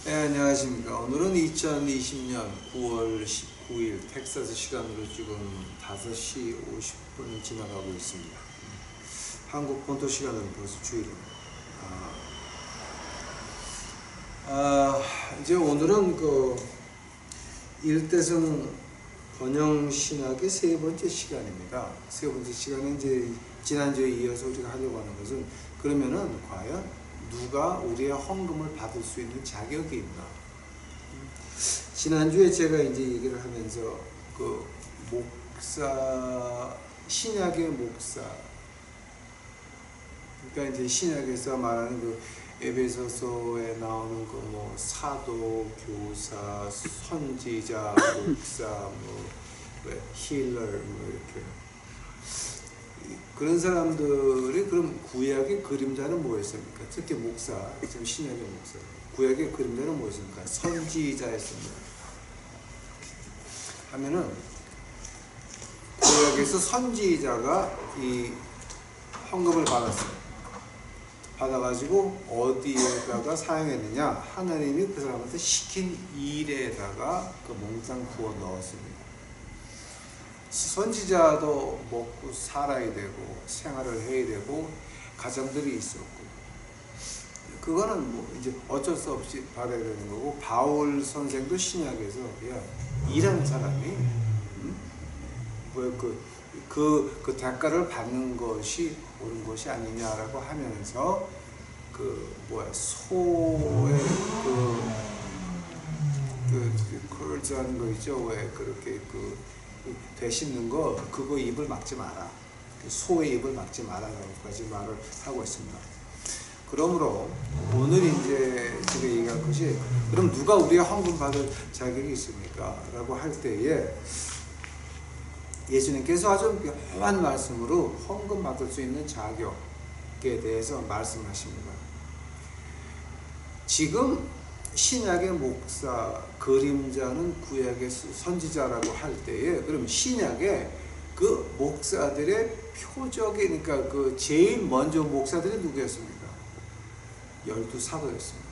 네, 안녕하십니까. 오늘은 2020년 9월 19일 텍사스 시간으로 지금 5시 50분을 지나가고 있습니다. 한국 본토 시간으로 벌써 주일입니다. 이제 오늘은 그 일대성 번영신학의 세 번째 시간입니다. 세 번째 시간은 이제 지난주에 이어서 우리가 하려고 하는 것은, 그러면은 과연 누가 우리의 헌금을 받을 수 있는 자격이 있나? 지난주에 제가 이제 얘기를 하면서 그 목사, 신약의 목사, 그러니까 이제 신약에서 말하는 그 에베소서에 나오는 그 뭐 사도, 교사, 선지자, 목사, 뭐 힐러, 뭐 이렇게 그런 사람들이, 그럼 구약의 그림자는 뭐였습니까? 특히 목사, 지금 신약의 목사, 구약의 그림자는 뭐였습니까? 선지자였습니다. 하면은 구약에서 선지자가 이 헌금을 받았어요. 받아가지고 어디에다가 사용했느냐? 하나님이 그 사람한테 시킨 일에다가 그 몽땅 부어 넣었습니다. 선지자도 먹고 살아야 되고 생활을 해야 되고 가정들이 있었고, 그거는 뭐 이제 어쩔 수 없이 받아야 되는 거고, 바울 선생도 신약에서 야, 일하는 사람이 그 대가를 받는 것이 옳은 것이 아니냐라고 하면서 소의 컬즈하는 거 있죠. 왜 그렇게 되씹는 거, 그거 입을 막지 마라. 소의 입을 막지 마라라고까지 말을 하고 있습니다. 그러므로 오늘 이제 제가 얘기할 것이, 그럼 누가 우리가 헌금 받을 자격이 있습니까? 라고 할 때에 예수님께서 아주 묘한 말씀으로 헌금 받을 수 있는 자격에 대해서 말씀하십니다. 지금 신약의 목사, 그림자는 구약의 선지자라고 할 때에, 그럼 신약의 그 목사들의 표적이, 그러니까 그 제일 먼저 목사들이 누구였습니까? 12사도였습니다.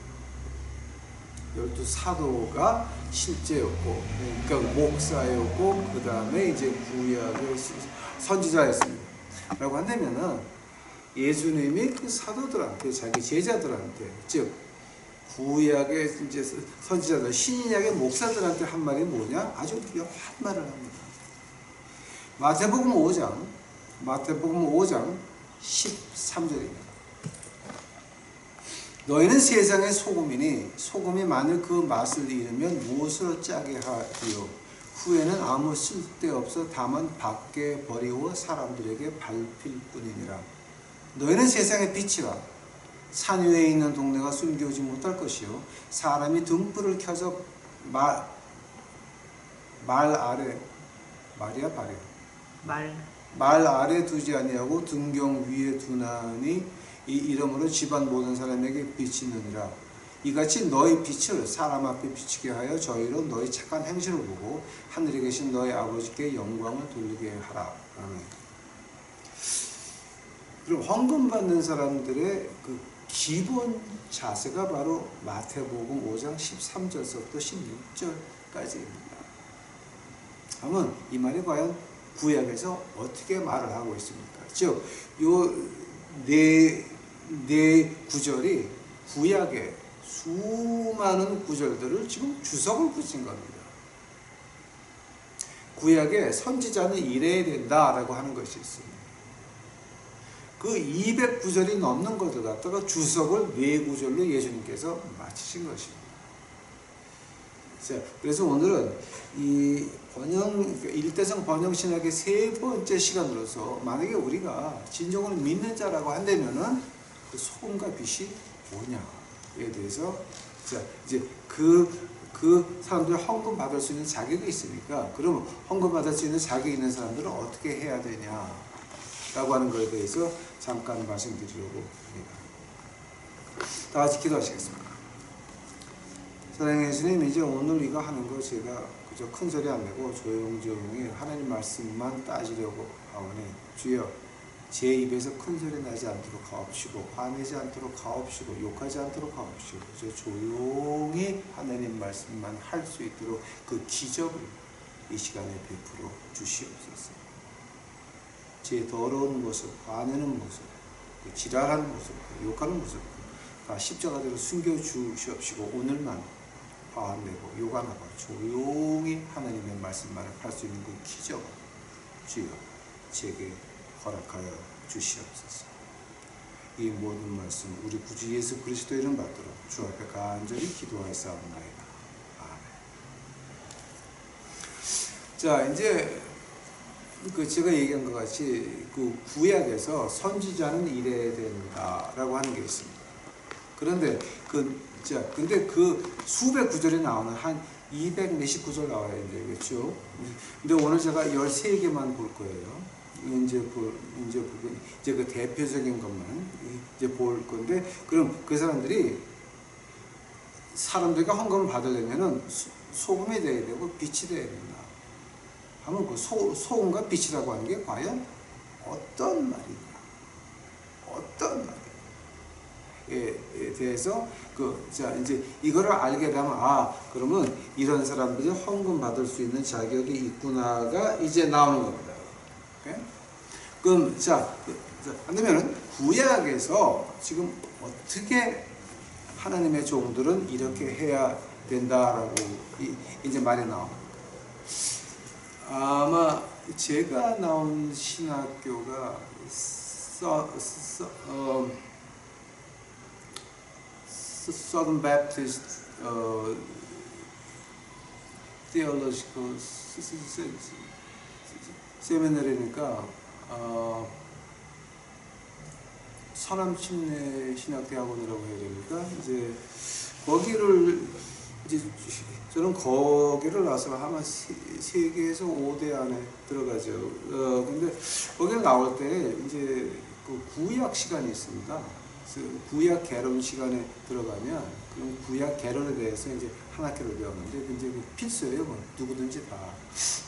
12사도가 실제였고, 그러니까 목사였고, 그 다음에 이제 구약의 선지자였습니다. 라고 한다면은 예수님이 그 사도들한테, 자기 제자들한테, 즉 구약의 이제 선지자들, 신약의 목사들한테 한 말이 뭐냐? 아주 묘한 말을 합니다. 마태복음 5장 13절입니다. 너희는 세상의 소금이니 소금이 만일 그 맛을 잃으면 무엇으로 짜게 하리요? 후에는 아무 쓸데없어 다만 밖에 버리고 사람들에게 밟힐 뿐이니라. 너희는 세상의 빛이라. 산 위에 있는 동네가 숨겨오지 못할 것이요, 사람이 등불을 켜서 말 아래 두지 아니하고 등경 위에 두나니 이 이름으로 집안 모든 사람에게 비치느니라. 이같이 너희 빛을 사람 앞에 비치게 하여 저희로 너희 착한 행실을 보고 하늘에 계신 너희 아버지께 영광을 돌리게 하라. 아멘. 그럼 헌금 받는 사람들의 그 기본 자세가 바로 마태복음 5장 13절부터 16절까지입니다. 그러면 이 말이 과연 구약에서 어떻게 말을 하고 있습니까? 즉, 요 네 구절이 구약의 수많은 구절들을 지금 주석을 붙인 겁니다. 구약에 선지자는 이래야 된다라고 하는 것이 있습니다. 그 200구절이 넘는 것을 갖다가 주석을 4구절로 예수님께서 마치신 것입니다. 자, 그래서 오늘은 이 일대성 번영신학의 세 번째 시간으로서, 만약에 우리가 진정으로 믿는 자라고 한다면은 그 소금과 빛이 뭐냐에 대해서, 자, 이제 그 사람들 헌금 받을 수 있는 자격이 있으니까, 그러면 헌금 받을 수 있는 자격이 있는 사람들은 어떻게 해야 되냐라고 하는 것에 대해서 잠깐 말씀드리려고 합니다. 다 같이 기도하시겠습니다. 사랑하는 예수님, 이제 오늘 이거 하는 거 제가 그저 큰 소리 안 내고 조용조용히 하나님 말씀만 따지려고 하오니, 주여 제 입에서 큰 소리 나지 않도록 하옵시고, 화내지 않도록 하옵시고, 욕하지 않도록 하옵시고, 저 조용히 하나님 말씀만 할 수 있도록 그 기적을 이 시간에 베풀어 주시옵소서. 제 더러운 모습, 화내는 모습, 지랄하는 모습, 욕하는 모습 다 십자가대로 숨겨 주시옵시고 오늘만 화 안 내고 욕 안 하고 조용히 하나님의 말씀만 할 수 있는 그 기적을 주여 제게 허락하여 주시옵소서. 이 모든 말씀 우리 구주 예수 그리스도 이름 받도록 주 앞에 간절히 기도하였사옵나이다. 아멘. 자, 이제 제가 얘기한 것 같이 그 구약에서 선지자는 이래야 된다라고 하는 게 있습니다. 그런데 근데 그 수백 구절이 나오는 한 200 몇십 구절 나와야 되겠죠. 근데 오늘 제가 13개만 볼 거예요. 이제 그 대표적인 것만 이제 볼 건데, 그럼 그 사람들이 사람들과 헌금을 받으려면은 소금이 돼야 되고 빛이 돼야 된다. 하면 그 소금과 빛이라고 하는 게 과연 어떤 말인가? 어떤 말? 에 대해서 자 이제 이거를 알게 되면 그러면 이런 사람들이 헌금 받을 수 있는 자격이 있구나가 이제 나오는 겁니다. 오케이? 그럼 안 되면은 구약에서 지금 어떻게 하나님의 종들은 이렇게 해야 된다라고 이제 말이 나옵니다. 아마 제가 나온 신학교가 Southern Baptist Theological Seminary니까 서남침례 신학대학원이라고 해야 됩니까? 이제 거기를 저는 거기를 나서 아마 세계에서 5대 안에 들어가죠. 근데 거기를 나올 때 이제 그 구약 시간이 있습니다. 구약 개론 시간에 들어가면 그럼 구약 개론에 대해서 이제 한 학기를 배웠는데 이제 필수예요. 뭐 누구든지 다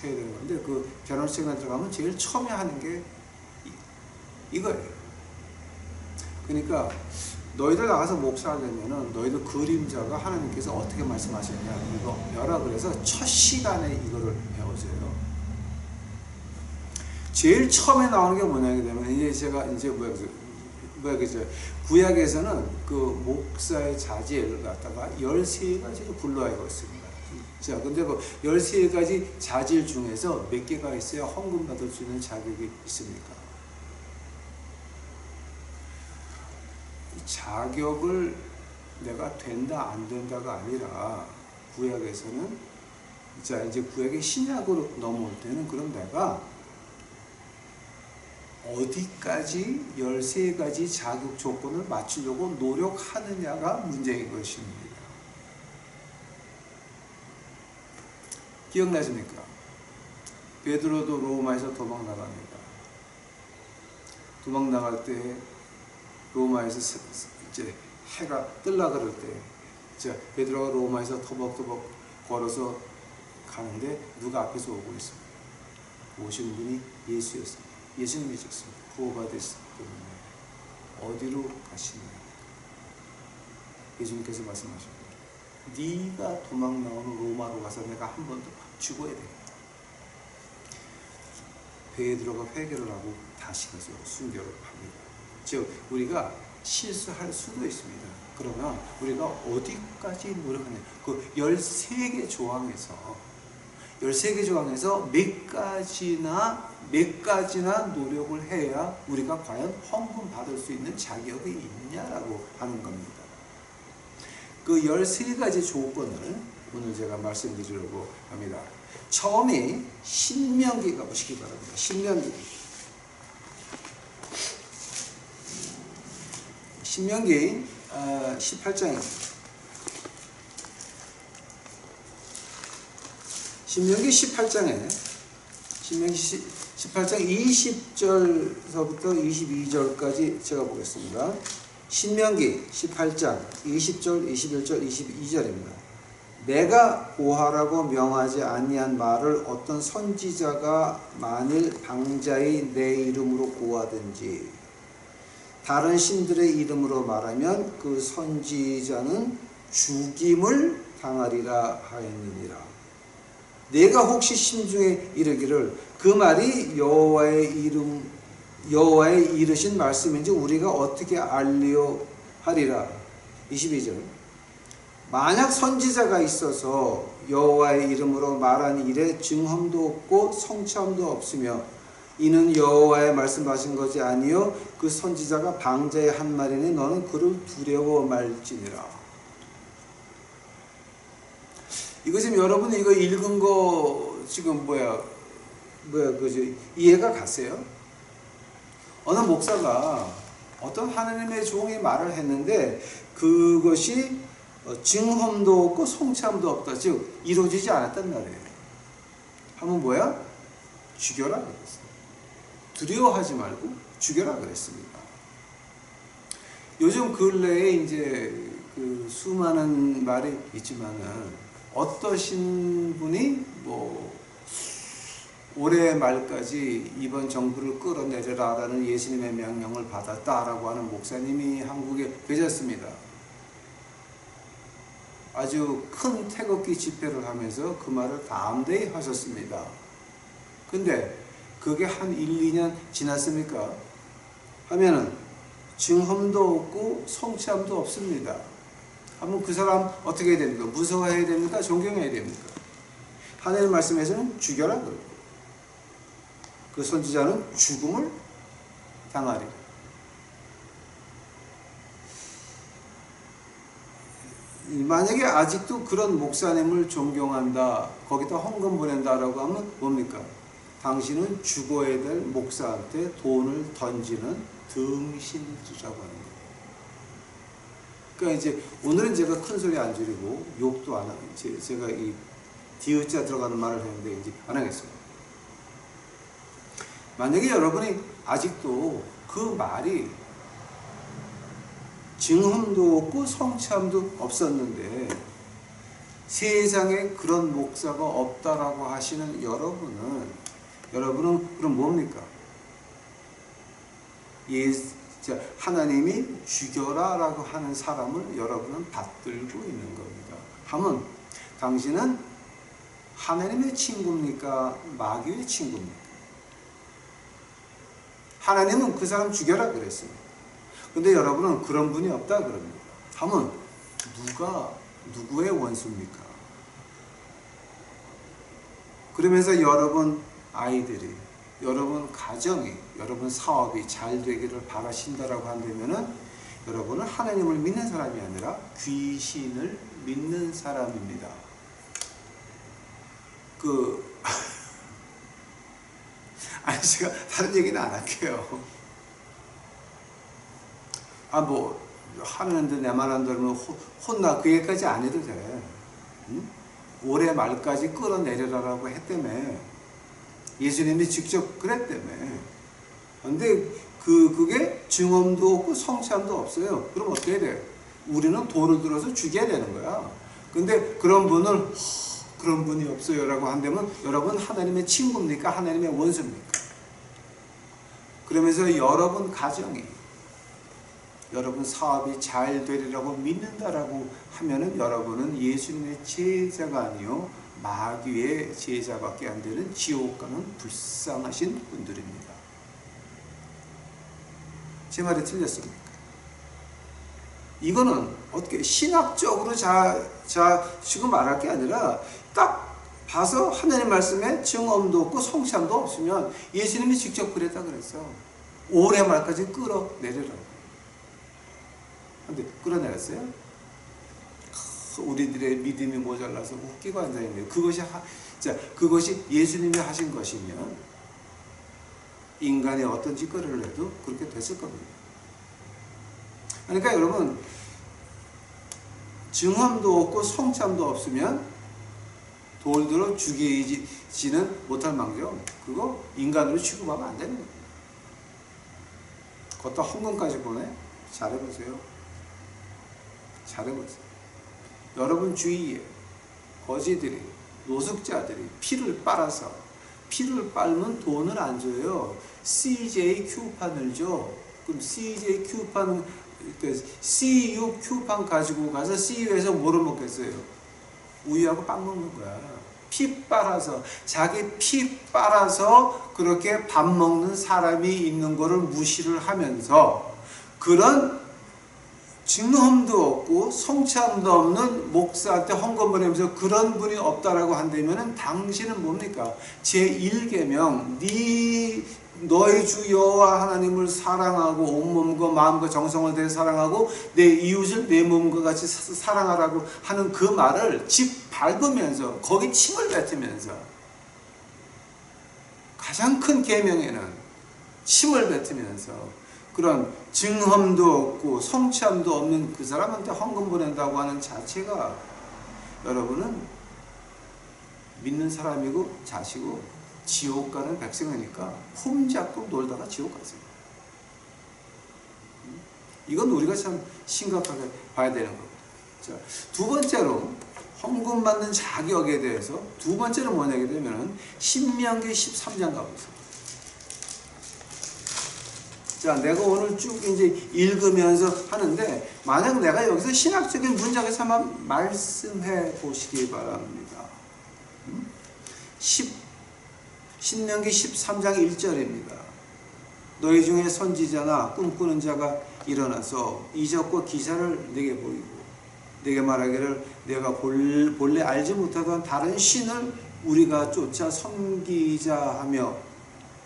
해야 되는 건데 그 개론 시간에 들어가면 제일 처음에 하는 게 이거예요. 그러니까 너희들 나가서 목사하려면은 너희들 그림자가 하나님께서 어떻게 말씀하셨냐 이거 여라 그래서 첫 시간에 이거를 배워줘요. 제일 처음에 나오는 게 뭐냐 되면 이제 제가 구약에서는 그 목사의 자질을 갖다가 13가지로 분류하고 있습니다. 자, 근데 그 13가지 자질 중에서 몇 개가 있어야 헌금 받을 수 있는 자격이 있습니까? 자격을 내가 된다 안 된다가 아니라 구약에서는 이제 구약의 신약으로 넘어올 때는 그럼 내가 어디까지 13가지 자격 조건을 맞추려고 노력하느냐가 문제인 것입니다. 기억나십니까? 베드로도 로마에서 도망 나갑니다. 도망 나갈 때 로마에서 이제 해가 뜰라 그럴 때 베드로가 로마에서 터벅터벅 걸어서 가는데 누가 앞에서 오고 있습니다. 오신 분이 예수였습니다. 예수님이셨습니다. 구원받으셨기 때문에 어디로 가시느냐? 예수님께서 말씀하십니다. 네가 도망 나오는 로마로 가서 내가 한 번 더 죽어야 되겠다. 베드로가 회개를 하고 다시 가서 순교를 합니다. 즉 우리가 실수할 수도 있습니다. 그러면 우리가 어디까지 노력하냐? 그 13개 조항에서 몇 가지나 노력을 해야 우리가 과연 헌금 받을 수 있는 자격이 있냐라고 하는 겁니다. 그 13가지 조건을 오늘 제가 말씀드리려고 합니다. 처음이 신명기 가보시기 바랍니다. 신명기 18장입니다. 신명기 18장 20절서부터 22절까지 제가 보겠습니다. 신명기 18장 20절, 21절, 22절입니다. 내가 고하라고 명하지 아니한 말을 어떤 선지자가 만일 방자히 내 이름으로 고하든지 다른 신들의 이름으로 말하면 그 선지자는 죽임을 당하리라 하였느니라. 내가 혹시 심중에 이르기를 그 말이 여호와의 이르신 말씀인지 우리가 어떻게 알리오 하리라. 22절. 만약 선지자가 있어서 여호와의 이름으로 말한 일에 증언도 없고 성취함도 없으며 이는 여호와의 말씀하신 것이 아니요 그 선지자가 방자의 한 말이니 너는 그를 두려워 말지니라. 이거 지금 여러분이 이거 읽은 거 지금 그지 이해가 갔어요? 어느 목사가 어떤 하나님의 종이 말을 했는데 그것이 증언도 없고 성취함도 없다. 즉 이루어지지 않았단 말이에요. 하면 뭐야? 죽여라 그랬어요. 두려워하지 말고 죽여라 그랬습니다. 요즘 근래에 이제 그 수많은 말이 있지만은 어떠신 분이 올해 말까지 이번 정부를 끌어내려라라는 예수님의 명령을 받았다라고 하는 목사님이 한국에 계셨습니다. 아주 큰 태극기 집회를 하면서 그 말을 담대히 하셨습니다. 근데 그게 한 1, 2년 지났습니까? 하면은 증언도 없고 성취함도 없습니다. 하면 그 사람 어떻게 해야 됩니까? 무서워해야 됩니까? 존경해야 됩니까? 하나님 말씀에서는 죽여라 그러고 그 선지자는 죽음을 당하리라. 만약에 아직도 그런 목사님을 존경한다, 거기다 헌금 보낸다라고 하면 뭡니까? 당신은 죽어야 될 목사한테 돈을 던지는 등신이라고 하는 거예요. 그러니까 이제 오늘은 제가 큰 소리 안 줄이고 욕도 안 하고 제가 이 디귿자 들어가는 말을 했는데 이제 안 하겠습니다. 만약에 여러분이 아직도 그 말이 증언도 없고 성취함도 없었는데 세상에 그런 목사가 없다라고 하시는 여러분은 그럼 뭡니까? 하나님이 죽여라 라고 하는 사람을 여러분은 받들고 있는 겁니다. 하면 당신은 하나님의 친구입니까? 마귀의 친구입니까? 하나님은 그 사람 죽여라 그랬습니다. 근데 여러분은 그런 분이 없다 그럽니다. 하면 누구의 원수입니까? 그러면서 여러분 아이들이, 여러분 가정이, 여러분 사업이 잘 되기를 바라신다라고 한다면은 여러분은 하나님을 믿는 사람이 아니라 귀신을 믿는 사람입니다. 아니 제가 다른 얘기는 안 할게요. 하는데 내 말 안 들으면 혼나. 그 얘기까지 안 해도 돼. 응? 올해 말까지 끌어내려라라고 했다며. 예수님이 직접 그랬다며. 근데 그게 증언도 없고 성취함도 없어요. 그럼 어떻게 해야 돼? 우리는 돌을 들어서 죽여야 되는 거야. 근데 그런 분이 없어요 라고 한다면 여러분 하나님의 친구입니까? 하나님의 원수입니까? 그러면서 여러분 가정이, 여러분 사업이 잘 되리라고 믿는다라고 하면은 여러분은 예수님의 제자가 아니요 마귀의 제자밖에 안 되는 지옥 가는 불쌍하신 분들입니다. 제 말이 틀렸습니까? 이거는 어떻게 신학적으로 지금 말할 게 아니라 딱 봐서 하나님 말씀에 증언도 없고 성취함도 없으면 예수님이 직접 그랬다 그랬어. 올해 말까지 끌어내리라고. 근데 끌어내렸어요? 우리들의 믿음이 모자라서 웃기고 앉아있네요. 그것이 예수님이 하신 것이면 인간이 어떤 짓거리를 해도 그렇게 됐을 겁니다. 그러니까 여러분 증언도 없고 성취함도 없으면 돌들어 죽이지는 못할 망정 그거 인간으로 취급하면 안 되는 거예요. 그것도 헌금까지 보내? 잘해보세요. 잘해보세요. 여러분 주위에 거지들이, 노숙자들이 피를 빨면 돈을 안 줘요. CJ Q판을 줘. 그럼 CJ Q판은 CU Q판 가지고 가서 CU에서 뭐를 먹겠어요? 우유하고 빵 먹는 거야. 피 빨아서, 자기 피 빨아서 그렇게 밥 먹는 사람이 있는 거를 무시를 하면서 그런 증험도 없고 성취함도 없는 목사한테 헌금 보내면서 그런 분이 없다라고 한다면 당신은 뭡니까? 제1계명 너희 주 여호와 하나님을 사랑하고 온몸과 마음과 정성을 다해 사랑하고 내 이웃을 내 몸과 같이 사랑하라고 하는 그 말을 집 밟으면서 거기 침을 뱉으면서 가장 큰 계명에는 침을 뱉으면서 그런 증험도 없고 성취함도 없는 그 사람한테 헌금 보낸다고 하는 자체가 여러분은 믿는 사람이고 자시고 지옥 가는 백성이니까 폼 잡고 놀다가 지옥 가세요. 이건 우리가 참 심각하게 봐야 되는 겁니다. 자, 두 번째로 헌금 받는 자격에 대해서 두 번째로 뭐냐게 되면 신명기 13장 가보세요. 자, 내가 오늘 쭉 이제 읽으면서 하는데 만약 내가 여기서 신학적인 문장에서 한번 말씀해 보시기 바랍니다. 신명기 13장 1절입니다. 너희 중에 선지자나 꿈꾸는 자가 일어나서 이적과 기사를 내게 보이고 내게 말하기를 내가 본래 알지 못하던 다른 신을 우리가 쫓아 섬기자 하며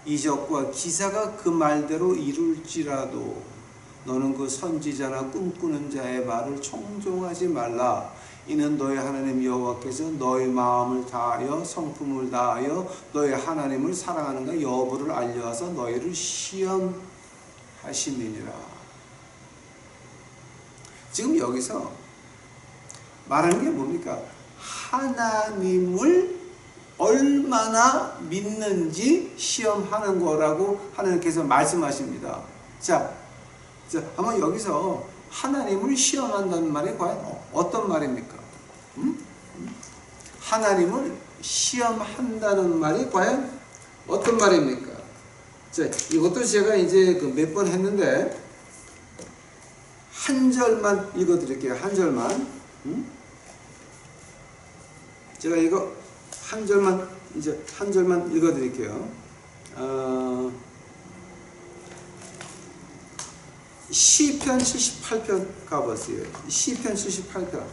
이적과 기사가 그 말대로 이룰지라도 너는 그 선지자나 꿈꾸는 자의 말을 청종하지 말라. 이는 너희 하나님 여호와께서 너희 마음을 다하여 성품을 다하여 너희 하나님을 사랑하는가 여부를 알려와서 너희를 시험하심이니라. 지금 여기서 말하는 게 뭡니까? 하나님을 얼마나 믿는지 시험하는 거라고 하나님께서 말씀하십니다. 자, 한번 여기서 하나님을 시험한다는 말이 과연 어떤 말입니까? 하나님을 시험한다는 말이 과연 어떤 말입니까? 자, 이것도 제가 이제 몇 번 했는데 한 절만 읽어드릴게요. 한 절만. 제가 이거 한 절만 읽어드릴게요. 시편 78편 가보세요. 시편 78편.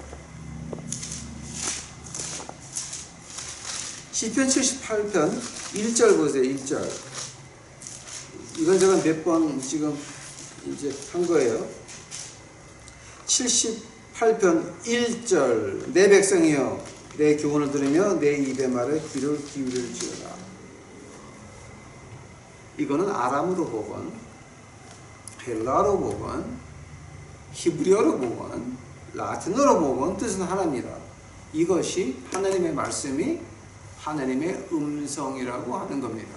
시편 78편 1절 보세요. 1절. 이건 제가 몇 번 지금 이제 한 거예요. 78편 1절. 내 백성이여 내 교훈을 들으며 내 입의 말에 귀를 기울일지어다. 이거는 아람으로 보건 헬라로 보건 히브리어로 보건 라틴어로 보건 뜻은 하나입니다. 이것이 하나님의 말씀이 하나님의 음성이라고 하는 겁니다.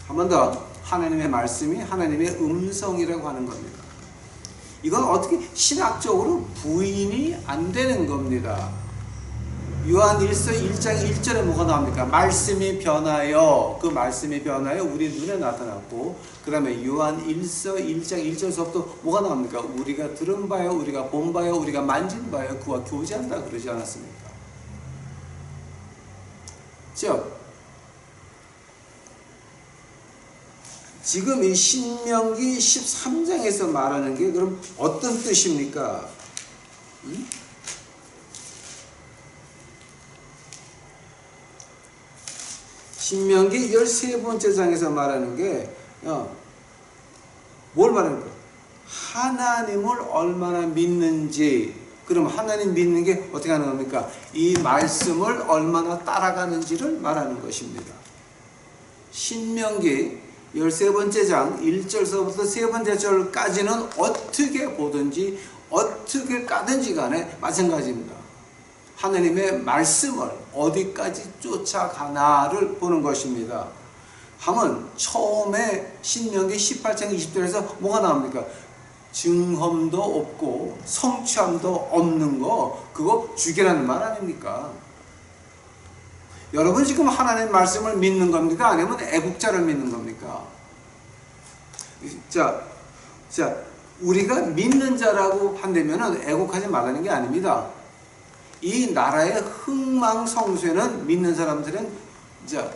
한 번 더, 하나님의 말씀이 하나님의 음성이라고 하는 겁니다. 이건 어떻게 신학적으로 부인이 안 되는 겁니다. 요한일서 1장 1절에 뭐가 나옵니까? 말씀이 변하여, 그 말씀이 변하여 우리 눈에 나타났고, 그 다음에 요한일서 1장 1절서부터 뭐가 나옵니까? 우리가 들은 바요, 우리가 본 바요, 우리가 만진 바요, 그와 교제한다 그러지 않았습니까? 즉, 지금 이 신명기 13장에서 말하는 게 그럼 어떤 뜻입니까? 신명기 13번째 장에서 말하는 게 뭘 말하는 거야? 하나님을 얼마나 믿는지. 그럼 하나님 믿는 게 어떻게 하는 겁니까? 이 말씀을 얼마나 따라가는지를 말하는 것입니다. 신명기 13번째 장 1절서부터 3번째 절까지는 어떻게 보든지 어떻게 까든지 간에 마찬가지입니다. 하나님의 말씀을 어디까지 쫓아가나를 보는 것입니다. 하면 처음에 신명기 18장 20절에서 뭐가 나옵니까? 증험도 없고 성취함도 없는 거, 그거 죽이라는 말 아닙니까? 여러분 지금 하나님의 말씀을 믿는 겁니까? 아니면 애국자를 믿는 겁니까? 자, 우리가 믿는 자라고 한다면 애국하지 말라는 게 아닙니다. 이 나라의 흥망성쇠는 믿는 사람들은 이제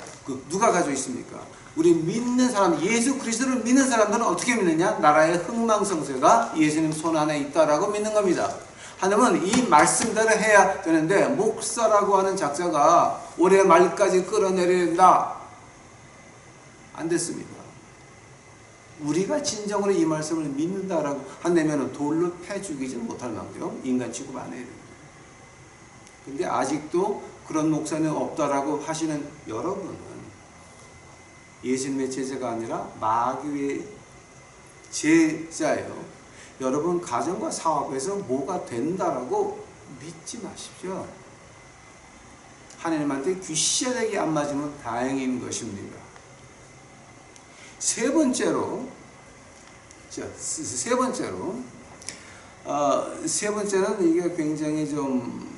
누가 가지고 있습니까? 우리 믿는 사람, 예수 그리스도를 믿는 사람들은 어떻게 믿느냐? 나라의 흥망성쇠가 예수님 손 안에 있다라고 믿는 겁니다. 하나님은 이 말씀대로 해야 되는데 목사라고 하는 작자가 올해 말까지 끌어내려야 된다. 안 됐습니다. 우리가 진정으로 이 말씀을 믿는다라고 한다면 돌로 패 죽이지 못할 만큼 인간 취급 안 해야 됩니다. 근데 아직도 그런 목사는 없다라고 하시는 여러분은 예수님의 제자가 아니라 마귀의 제자예요. 여러분 가정과 사업에서 뭐가 된다라고 믿지 마십시오. 하나님한테 귀시되게 안 맞으면 다행인 것입니다. 세 번째로는 이게 굉장히 좀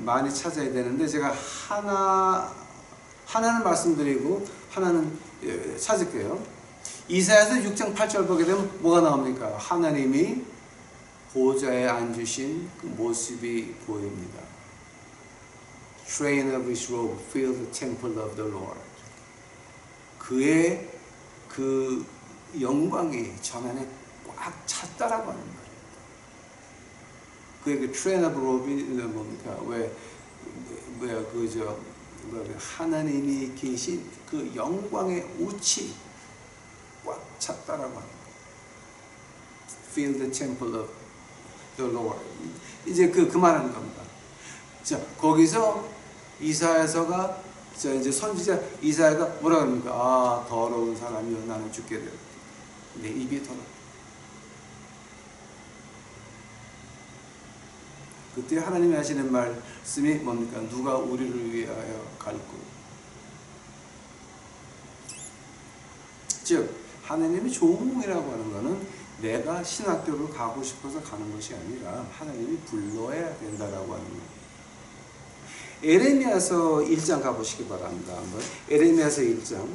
많이 찾아야 되는데 제가 하나는 말씀드리고 하나는 찾을게요. 이사야서 6장 8절 보게 되면 뭐가 나옵니까? 하나님이 보좌에 앉으신 그 모습이 보입니다. Train of his robe fill the temple of the Lord. 그의 그 영광이 전안에 꽉 찼다라고 하는 말이에요. 그의 그 train of robe는 뭡니까? 하나님이 계신 그 영광의 옷이 꽉 찼다라고 합니다. Fill the temple of the Lord. 이제 그 말하는 겁니다. 자, 거기서 이사야서가 이제 선지자 이사야가 뭐라 그럽니까? 아, 더러운 사람이여 나는 죽게 되었다. 내 입이 더럽다. 그때 하나님이 하시는 말씀이 뭡니까? 누가 우리를 위하여 갈고. 즉 하나님이 종이라고 하는 것은 내가 신학교를 가고 싶어서 가는 것이 아니라 하나님이 불러야 된다라고 하는 거예요. 에레미야서 1장 가보시기 바랍니다. 한번 에레미야서 1장.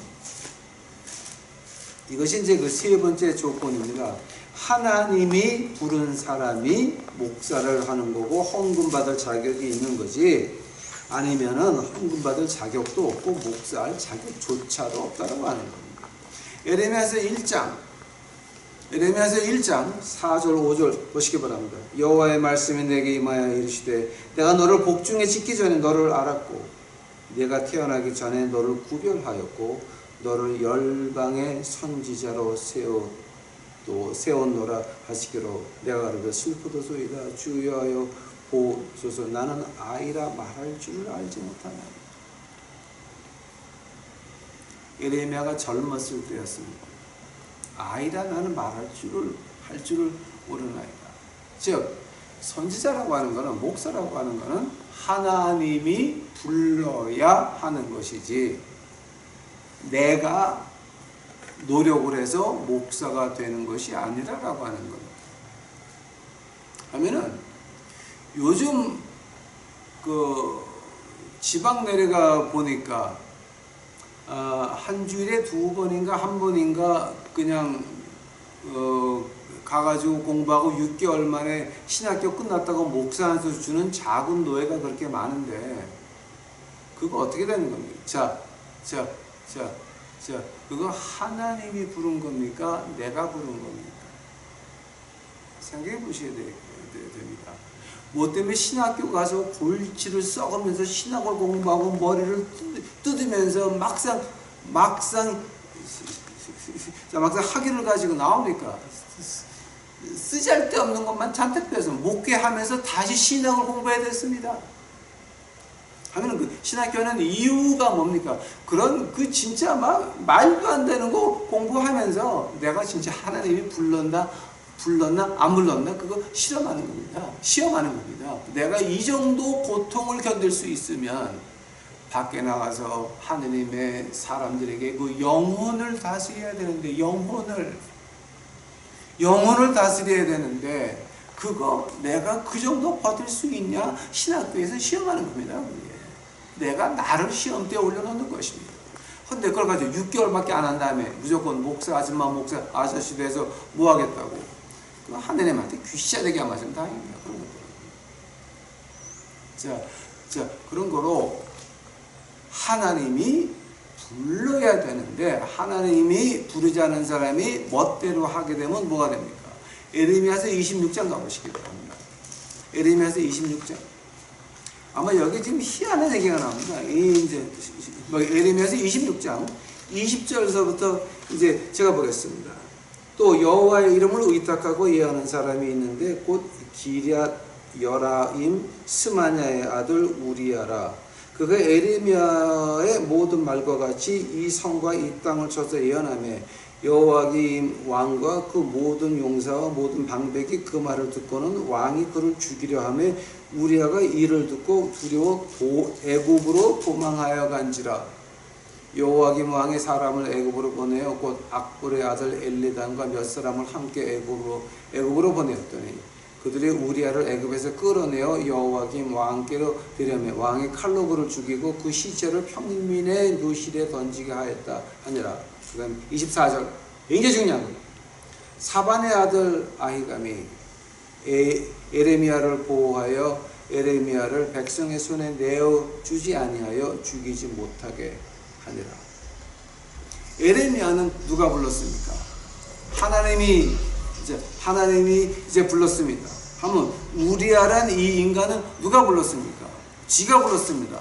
이것이 이제 그 세 번째 조건입니다. 하나님이 부른 사람이 목사를 하는 거고 헌금받을 자격이 있는 거지, 아니면은 헌금받을 자격도 없고 목사할 자격조차도 없다고 하는 겁니다. 에레미야서 1장 4절 5절 보시기 바랍니다. 여호와의 말씀이 내게 임하여 이르시되 내가 너를 복중에 짓기 전에 너를 알았고 내가 태어나기 전에 너를 구별하였고 너를 열방의 선지자로 세웠노라 하시기로 내가 가로되 슬프도소이다 주여 하여 보소서 나는 아이라 말할 줄을 알지 못하나. 에레미야가 젊었을 때였습니다. 아이라 나는 말할 줄을 모르나이다. 즉 선지자라고 하는 것은, 목사라고 하는 것은 하나님이 불러야 하는 것이지 내가 노력을 해서 목사가 되는 것이 아니라라고 하는 겁니다. 하면은 요즘 그 지방 내려가 보니까 한 주일에 2번인가 1번인가 그냥 가가지고 공부하고 6개월 만에 신학교 끝났다고 목사 한 수 주는 작은 노예가 그렇게 많은데 그거 어떻게 되는 겁니까? 자, 그거 하나님이 부른 겁니까? 내가 부른 겁니까? 생각해 보셔야 됩니다. 뭐 때문에 신학교 가서 골치를 썩으면서 신학을 공부하고 머리를 뜯으면서 막상 학위를 가지고 나오니까 쓰잘데없는 것만 잔뜩 빼서 목회하면서 다시 신학을 공부해야 됐습니다. 하면 그 신학교는 이유가 뭡니까? 그런 그 진짜 막 말도 안 되는 거 공부하면서 내가 진짜 하나님이 불렀나 안 불렀나 그거 실험하는 겁니다. 시험하는 겁니다. 내가 이 정도 고통을 견딜 수 있으면 밖에 나가서 하느님의 사람들에게 그 영혼을 다스려야 되는데, 영혼을 다스려야 되는데 그거 내가 그 정도 버틸 수 있냐? 신학교에서 시험하는 겁니다. 내가 나를 시험대에 올려놓는 것입니다. 근데 그걸 가지고 6개월밖에 안 한 다음에 무조건 목사 아저씨 돼서 뭐 하겠다고? 하느님한테 귀시되게 안 맞으면 다행입니다. 그런 것들. 그런 거로 하나님이 불러야 되는데 하나님이 부르지 않은 사람이 멋대로 하게 되면 뭐가 됩니까? 에레미야서 26장 가보시기 바랍니다. 에레미야서 26장. 아마 여기 지금 희한한 얘기가 나옵니다. 에레미야서 26장 20절서부터 이제 제가 보겠습니다. 또 여호와의 이름을 의탁하고 예언하는 사람이 있는데 곧 기럇 여라임 스마냐의 아들 우리야라. 그가 에레미야의 모든 말과 같이 이 성과 이 땅을 쳐서 예언하며 여호와기 왕과 그 모든 용사와 모든 방백이 그 말을 듣고는 왕이 그를 죽이려 하며 우리야가 이를 듣고 두려워 애굽으로 도망하여 간지라. 여호와김 왕이 사람을 애굽으로 보내어 곧 악볼의 아들 엘리단과 몇 사람을 함께 애굽으로 보내었더니 그들이 우리야를 애굽에서 끌어내어 여호와김 왕께로 데려매 왕이 칼로 그를 죽이고 그 시체를 평민의 묘실에 던지게 하였다 하니라. 그 다음 24절 굉장히 중요한 거예요. 사반의 아들 아히감이 에레미야를 보호하여 에레미야를 백성의 손에 내어주지 아니하여 죽이지 못하게 하니라. 에레미야는 누가 불렀습니까? 하나님이 이제 불렀습니다. 하면 우리야란 이 인간은 누가 불렀습니까? 지가 불렀습니다.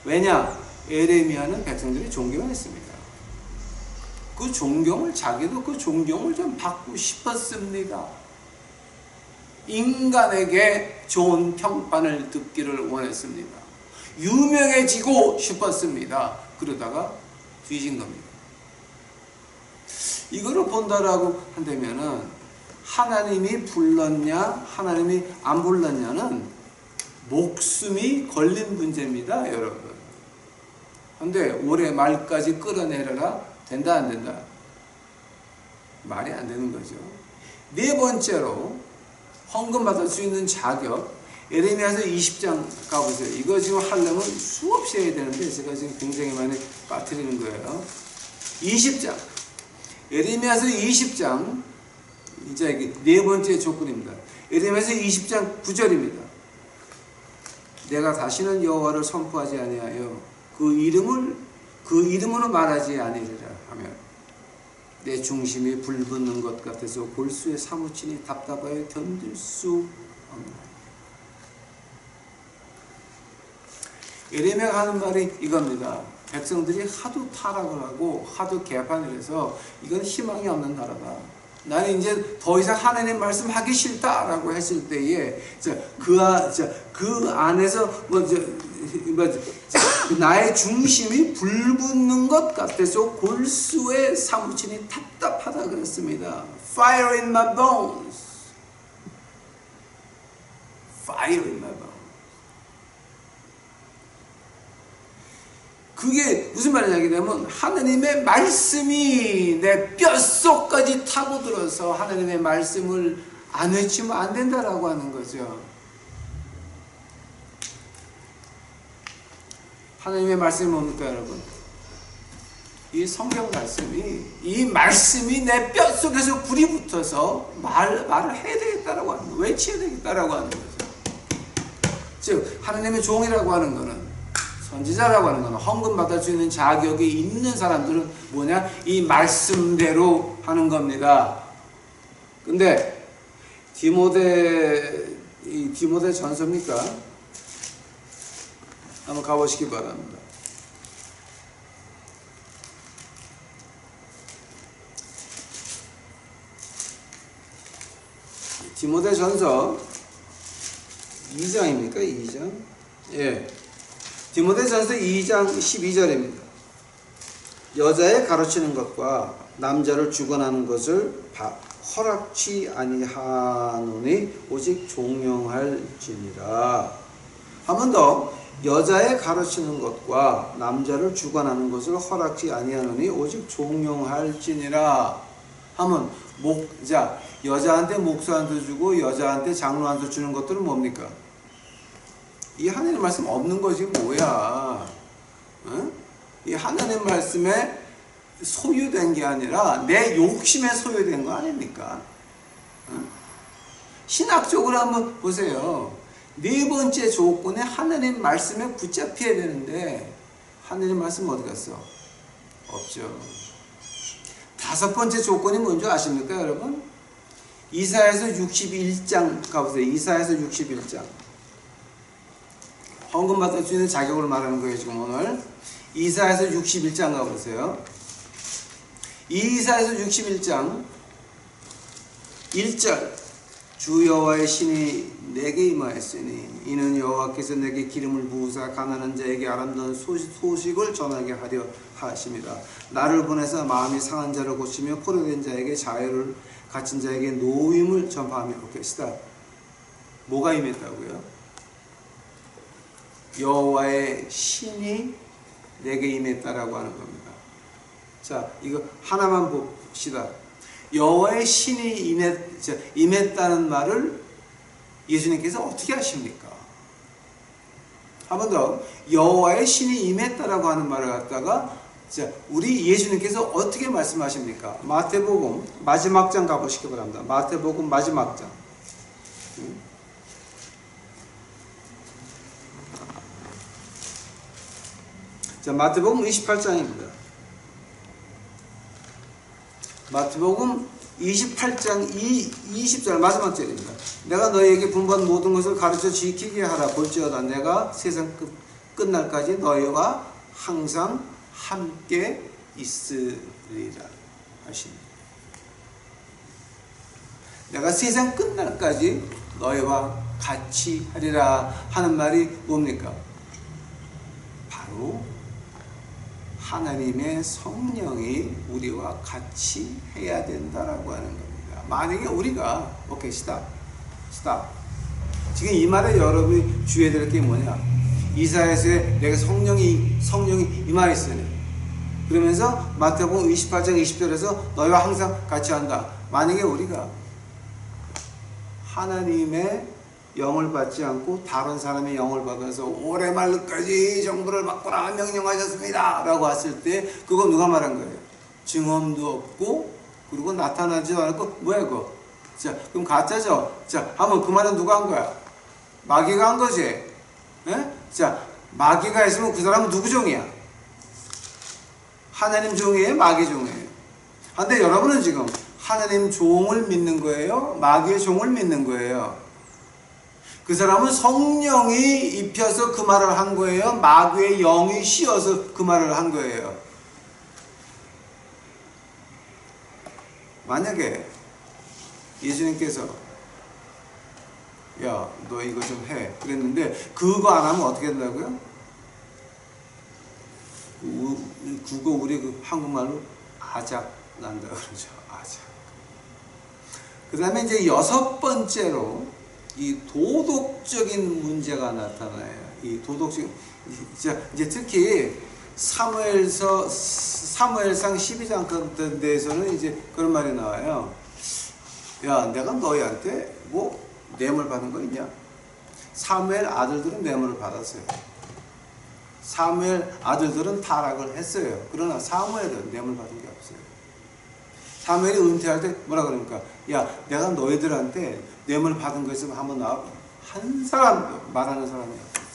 왜냐? 에레미야는 백성들이 존경했습니다. 그 존경을 자기도 그 존경을 좀 받고 싶었습니다. 인간에게 좋은 평판을 듣기를 원했습니다. 유명해지고 싶었습니다. 그러다가 뒤진 겁니다. 이거를 본다라고 한다면은 하나님이 불렀냐 하나님이 안 불렀냐는 목숨이 걸린 문제입니다, 여러분. 근데 올해 말까지 끌어내려라 된다 안 된다? 말이 안 되는 거죠. 네 번째로 헌금 받을 수 있는 자격, 에레미야서 20장 가보세요. 이거 지금 하려면 수없이 해야 되는데 제가 지금 굉장히 많이 빠뜨리는 거예요. 20장 에레미야서 20장 이제 이게 네 번째 조건입니다. 에레미야서 20장 9절입니다. 내가 다시는 여호와를 선포하지 아니하여 그 이름으로 말하지 아니리라 하며 내 중심이 불붙는 것 같아서 골수에 사무치니 답답하여 견딜 수 없나이다. 에레미야가 하는 말이 이겁니다. 백성들이 하도 타락을 하고 하도 개판을 해서 이건 희망이 없는 나라다. 나는 이제 더 이상 하나님 말씀하기 싫다라고 했을 때에 그 안에서 나의 중심이 불붙는 것 같아서 골수에 사무치니 답답하다 그랬습니다. Fire in my bones. Fire in my bones. 그게 무슨 말이냐면 하나님의 말씀이 내 뼛속까지 타고들어서 하나님의 말씀을 안 외치면 안 된다라고 하는 거죠. 하나님의 말씀이 뭡니까, 여러분? 이 성경 말씀이, 이 말씀이 내 뼛속에서 불이 붙어서 말을 해야 되겠다라고 하는 거예요. 외쳐야 되겠다라고 하는 거죠. 즉 하나님의 종이라고 하는 거는, 선지자라고 하는 거는, 헌금 받을 수 있는 자격이 있는 사람들은 뭐냐? 이 말씀대로 하는 겁니다. 근데 디모데 전서입니까? 한번 가보시기 바랍니다. 디모데 전서 2장입니까? 2장? 예. 디모데 전서 2장 12절입니다. 여자의 가르치는 것과 남자를 주관하는 것을 허락치 아니하노니 오직 종용할지니라. 한 번 더. 여자의 가르치는 것과 남자를 주관하는 것을 허락치 아니하노니 오직 종용할지니라. 하면 여자한테 목사한테 주고 여자한테 장로한테 주는 것들은 뭡니까? 이 하나님 말씀 없는 것이 뭐야? 응? 이 하나님 말씀에 소유된 게 아니라 내 욕심에 소유된 거 아닙니까? 응? 신학적으로 한번 보세요. 네 번째 조건에 하나님 말씀에 붙잡혀야 되는데 하나님 말씀 어디 갔어? 없죠. 다섯 번째 조건이 뭔지 아십니까, 여러분? 이사야서 61장 가보세요. 이사야서 61장. 헌금 받을 수 있는 자격을 말하는 거예요, 지금 오늘. 이사야서 61장 가보세요. 이사야서 61장 1절. 주 여호와의 신이 내게 임하였으니 이는 여호와께서 내게 기름을 부으사 가난한 자에게 아름다운 소식을 전하게 하려 하십니다. 나를 보내서 마음이 상한 자를 고치며 포로된 자에게 자유를 갇힌 자에게 노임을 전파하며 계시다. 뭐가 임했다고요? 여호와의 신이 내게 임했다라고 하는 겁니다. 자, 이거 하나만 봅시다. 여호와의 신이 임했다는 말을 예수님께서 어떻게 하십니까? 한 번 더. 여호와의 신이 임했다라고 하는 말을 갖다가 우리 예수님께서 어떻게 말씀하십니까? 마태복음 마지막 장 가보시기 바랍니다. 마태복음 마지막 장. 자, 마태복음 28장입니다. 마태복음 28장 20절 마지막 절입니다. 내가 너희에게 분부한 모든 것을 가르쳐 지키게 하라. 볼지어다 내가 세상 끝날까지 너희와 항상 함께 있으리라 하십니다. 내가 세상 끝날까지 너희와 같이 하리라 하는 말이 뭡니까? 바로 하나님의 성령이 우리와 같이 해야 된다라고 하는 겁니다. 만약에 우리가 오케이 스탑. 지금 이 말에 여러분이 주의해야 될 게 뭐냐? 이사야서에 내가 성령이 임하였으니 그러면서 마태복음 28장 20절에서 너희와 항상 같이 한다. 만약에 우리가 하나님의 영을 받지 않고 다른 사람의 영을 받아서 올해 말까지 정부를 바꾸라 명령하셨습니다 라고 했을 때 그거 누가 말한 거예요? 증언도 없고 그리고 나타나지도 않고 뭐야 그거? 자, 그럼 가짜죠? 자, 한번 그 말은 누가 한 거야? 마귀가 한 거지? 예? 자, 마귀가 했으면 그 사람은 누구 종이야? 하나님 종이에요? 마귀 종이에요? 근데 여러분은 지금 하나님 종을 믿는 거예요? 마귀의 종을 믿는 거예요? 그 사람은 성령이 입혀서 그 말을 한 거예요? 마귀의 영이 씌어서 그 말을 한 거예요? 만약에 예수님께서 야, 너 이거 좀 해 그랬는데 그거 안 하면 어떻게 된다고요? 그거 우리 그 한국말로 아작 난다 그러죠. 아작. 그 다음에 이제 여섯 번째로 이 도덕적인 문제가 나타나요. 이 도덕적인 이제 특히 사무엘상 12장 같은 데에서는 이제 그런 말이 나와요. 야, 내가 너희한테 뭐 뇌물 받은 거 있냐? 사무엘 아들들은 뇌물을 받았어요. 사무엘 아들들은 타락을 했어요. 그러나 사무엘은 뇌물 받은 게 없어요. 사무엘이 은퇴할 때 뭐라 그러니까 야, 내가 너희들한테 뇌물 받은 거 있으면 한번 나와. 한 사람 말하는 사람이 없어요.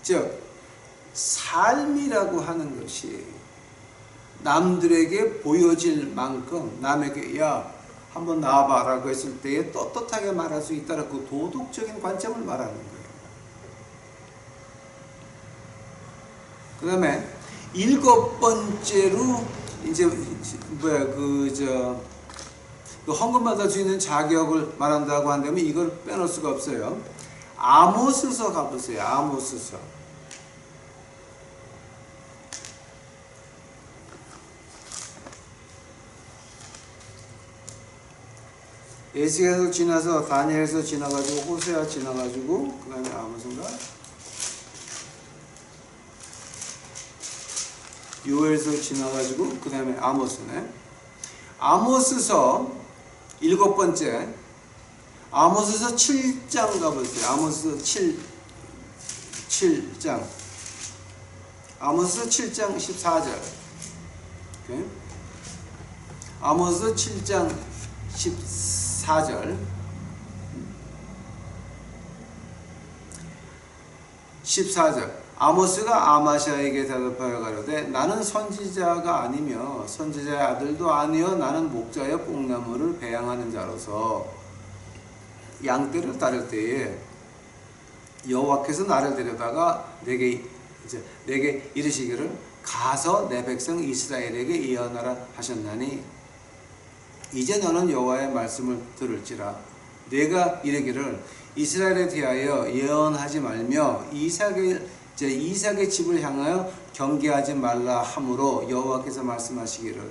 즉 삶이라고 하는 것이 남들에게 보여질 만큼 남에게 야 한번 나와봐라고 했을 때에 떳떳하게 말할 수 있다는 그 도덕적인 관점을 말하는 거예요. 그 다음에 일곱 번째로 이제 뭐야 그 헌금 받을 수 있는 자격을 말한다고 한다면 이걸 빼놓을 수가 없어요. 아모스서 가보세요. 아모스서. 에스겔에서 지나서 다니엘에서 지나가지고 호세아 지나가지고 그 다음에 아모스인가? 요엘에서 지나가지고 그 다음에 아모스네. 아모스서 일곱 번째 아모스서 7장 가보세요. 아모스서 7장 아모스서 7장 14절 오케이? 아모스서 7장 14절 14절 아모스가 아마샤에게 대답하여 가로되 나는 선지자가 아니며 선지자의 아들도 아니여 나는 목자여 뽕나무를 배양하는 자로서 양떼를 따를 때에 여호와께서 나를 데려다가 내게 이르시기를 가서 내 백성 이스라엘에게 예언하라 하셨나니 이제 너는 여호와의 말씀을 들을지라 내가 이르기를 이스라엘에 대하여 예언하지 말며 이삭의 집을 향하여 경계하지 말라 하므로 여호와께서 말씀하시기를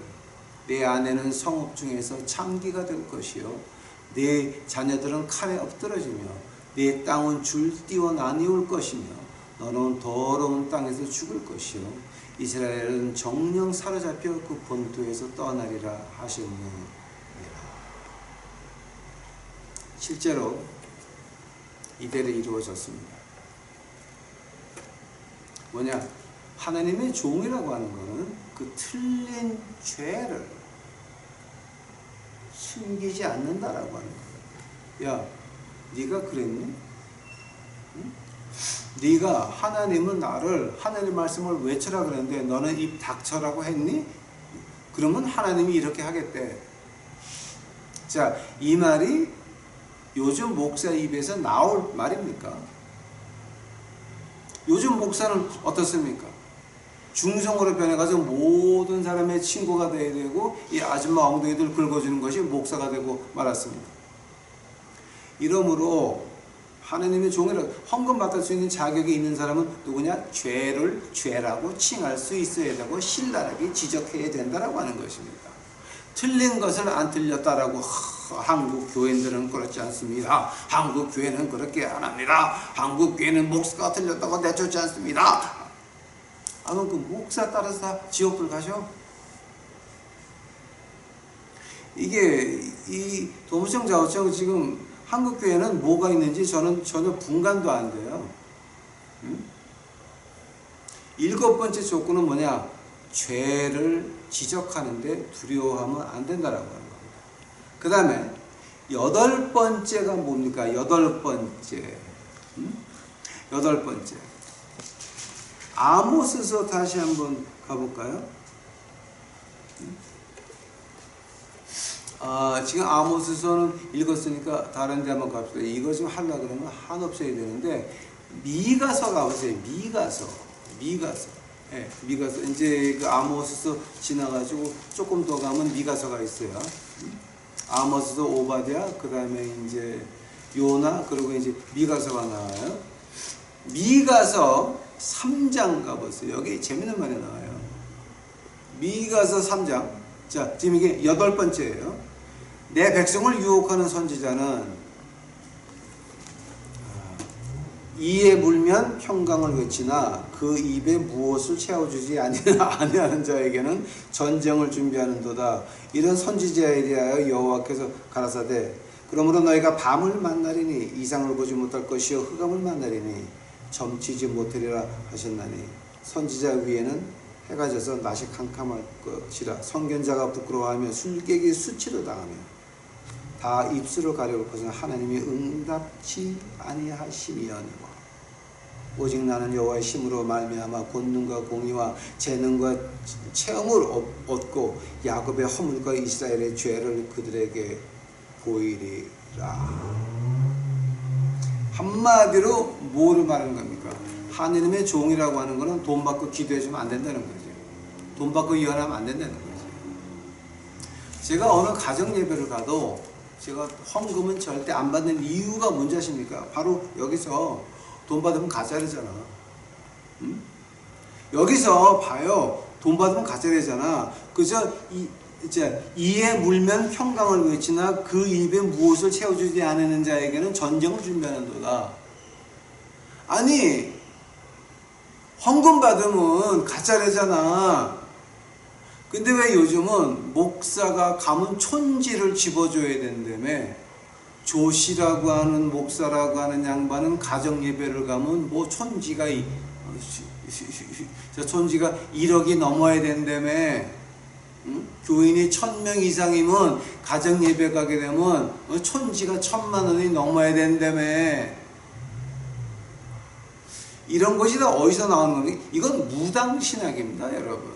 내 아내는 성읍 중에서 창기가 될 것이요 내 자녀들은 칼에 엎드러지며 내 땅은 줄띄워 나뉘울 것이며 너는 더러운 땅에서 죽을 것이요 이스라엘은 정령 사로잡혀 그 본토에서 떠나리라 하셨느니라. 실제로 이대로 이루어졌습니다. 뭐냐? 하나님의 종이라고 하는 것은 그 틀린 죄를 숨기지 않는다라고 하는 거예요. 야, 네가 그랬니? 응? 네가 하나님은 나를 하나님 말씀을 외쳐라 그랬는데 너는 입 닥쳐라고 했니? 그러면 하나님이 이렇게 하겠대. 자, 이 말이 요즘 목사 입에서 나올 말입니까? 요즘 목사는 어떻습니까? 중성으로 변해가서 모든 사람의 친구가 되어야 되고 이 아줌마 엉덩이들 긁어주는 것이 목사가 되고 말았습니다. 이러므로 하나님의 종이라 헌금 받을 수 있는 자격이 있는 사람은 누구냐? 죄를 죄라고 칭할 수 있어야 되고 신랄하게 지적해야 된다라고 하는 것입니다. 틀린 것을 안 틀렸다라고 한국 교인들은 그렇지 않습니다. 한국 교회는 그렇게 안 합니다. 한국 교회는 목사가 틀렸다고 내쫓지 않습니다. 아마 그 목사 따라서 다 지옥불 가셔. 이게 이 도무청 좌우청 지금 한국 교회는 뭐가 있는지 저는 전혀 분간도 안 돼요. 응? 7번째 조건은 뭐냐? 죄를 지적하는데 두려워하면 안 된다라고 하는 겁니다. 그 다음에 8번째가 뭡니까? 8번째. 8번째. 아모스서 다시 한번 가볼까요? 지금 아모스서는 읽었으니까 다른 데 한번 갑시다. 이거 좀 하려고 그러면 한없어야 되는데 미가서 가보세요. 미가서. 예, 미가서. 이제 그 아모스서 지나가지고 조금 더 가면 미가서가 있어요. 아모스서 오바댜, 그 다음에 이제 요나, 그리고 이제 미가서가 나와요. 미가서 3장 가보세요. 여기 재밌는 말이 나와요. 미가서 3장. 자, 지금 이게 8번째예요. 내 백성을 유혹하는 선지자는 이에 물면 평강을 외치나 그 입에 무엇을 채워주지 아니하는 자에게는 전쟁을 준비하는도다. 이런 선지자에 대하여 여호와께서 가라사대 그러므로 너희가 밤을 만나리니 이상을 보지 못할 것이요 흑암을 만나리니 점치지 못하리라 하셨나니 선지자 위에는 해가 져서 낮이 캄캄할 것이라 선견자가 부끄러워하며 술객이 수치로 당하며 다 입술을 가려울 것은 하나님이 응답치 아니하심이오니와 오직 나는 여호와의 힘으로 말미암아 권능과 공의와 재능과 체험을 얻고 야곱의 허물과 이스라엘의 죄를 그들에게 보이리라. 한마디로 뭐를 말하는 겁니까? 하느님의 종이라고 하는 것은 돈 받고 기도해주면 안 된다는 거죠. 돈 받고 예언하면 안 된다는 거죠. 제가 어느 가정 예배를 가도 제가 헌금은 절대 안 받는 이유가 뭔지 아십니까? 바로 여기서 돈 받으면 가짜래잖아. 응? 여기서 봐요. 돈 받으면 가짜래잖아. 그저 이에 물면 평강을 외치나 그 입에 무엇을 채워주지 않는 자에게는 전쟁을 준비하는도다. 아니 헌금 받으면 가짜래잖아. 근데 왜 요즘은 목사가 가면 촌지를 집어줘야 된다며. 조시라고 하는 목사라고 하는 양반은 가정 예배를 가면 뭐 촌지가 1억이 넘어야 된다며. 응? 교인이 1000명 이상이면 가정 예배 가게 되면 촌지가 1000만 원이 넘어야 된다며. 이런 것이 다 어디서 나오는 겁니까? 이건 무당신학입니다, 여러분.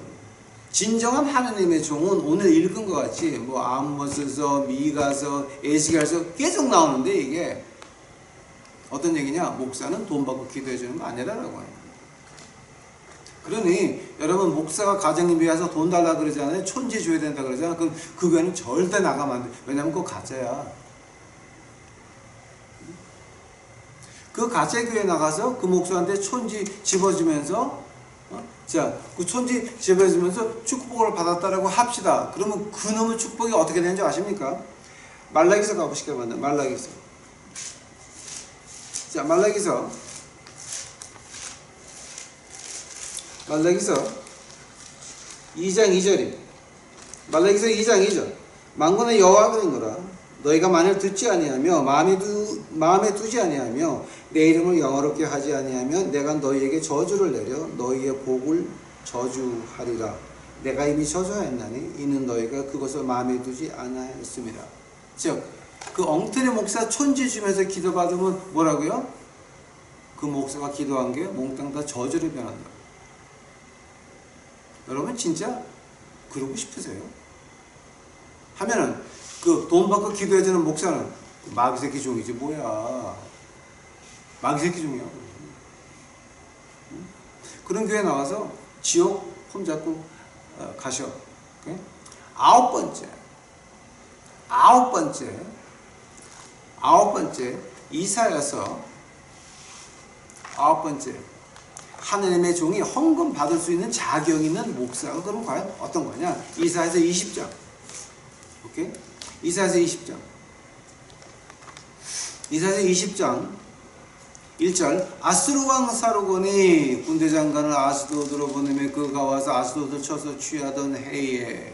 진정한 하느님의 종은 오늘 읽은 것 같이 뭐 아모스서, 미가서, 에스겔서 계속 나오는데 이게 어떤 얘기냐? 목사는 돈 받고 기도해 주는 거 아니라라고 하는 거예요. 그러니 여러분 목사가 가정에 비해서 돈 달라 그러잖아요. 촌지 줘야 된다 그러잖아요. 그럼 그 교회는 절대 나가면 안 돼. 왜냐면 그거 가짜야. 그 가짜 교회 나가서 그 목사한테 촌지 집어주면서 자, 그 촌지 집어주면서 축복을 받았다라고 합시다. 그러면 그 놈의 축복이 어떻게 되는지 아십니까? 말라기서 가보실게요. 말라기서. 자, 말라기서 2장 2절입니다. 말라기서 2장 2절. 만군의 여호와가 그러노라. 너희가 만일 듣지 아니하며 마음에 두지 아니하며 내 이름을 영화롭게 하지 아니하면 내가 너희에게 저주를 내려 너희의 복을 저주하리라. 내가 이미 저주하였나니 이는 너희가 그것을 마음에 두지 않았습니다. 즉, 그 엉터리 목사 촌지 주면서 기도받으면 뭐라고요? 그 목사가 기도한 게 몽땅 다 저주를 변한다. 여러분 진짜 그러고 싶으세요? 하면은 그 돈 받고 기도해주는 목사는 마귀새끼 종이지 뭐야. 마귀새끼 종이야. 그런 교회 나와서 지옥 폼잡고 가셔. 아홉 번째 이사야서 아홉 번째 하느님의 종이 헌금 받을 수 있는 자격 있는 목사가 그럼 과연 어떤 거냐? 이사야서 20장. 오케이? 이사야서 20장. 이사야서 20장 1절. 아수르 왕 사르곤이 군대 장관을 아스도드로 보내며 그가 와서 아스도드를 쳐서 취하던 해에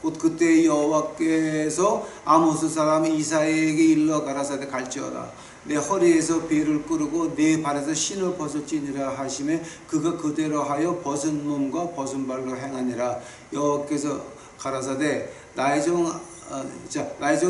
곧 그때 여호와께서 아모스 사람 이사야에게 일러 가라사대 갈지어다. 내 허리에서 베를 끄르고 내 발에서 신을 벗을지니라 하시매 그가 그대로 하여 벗은 몸과 벗은 발로 행하니라. 여호와께서 가라사대 나의 종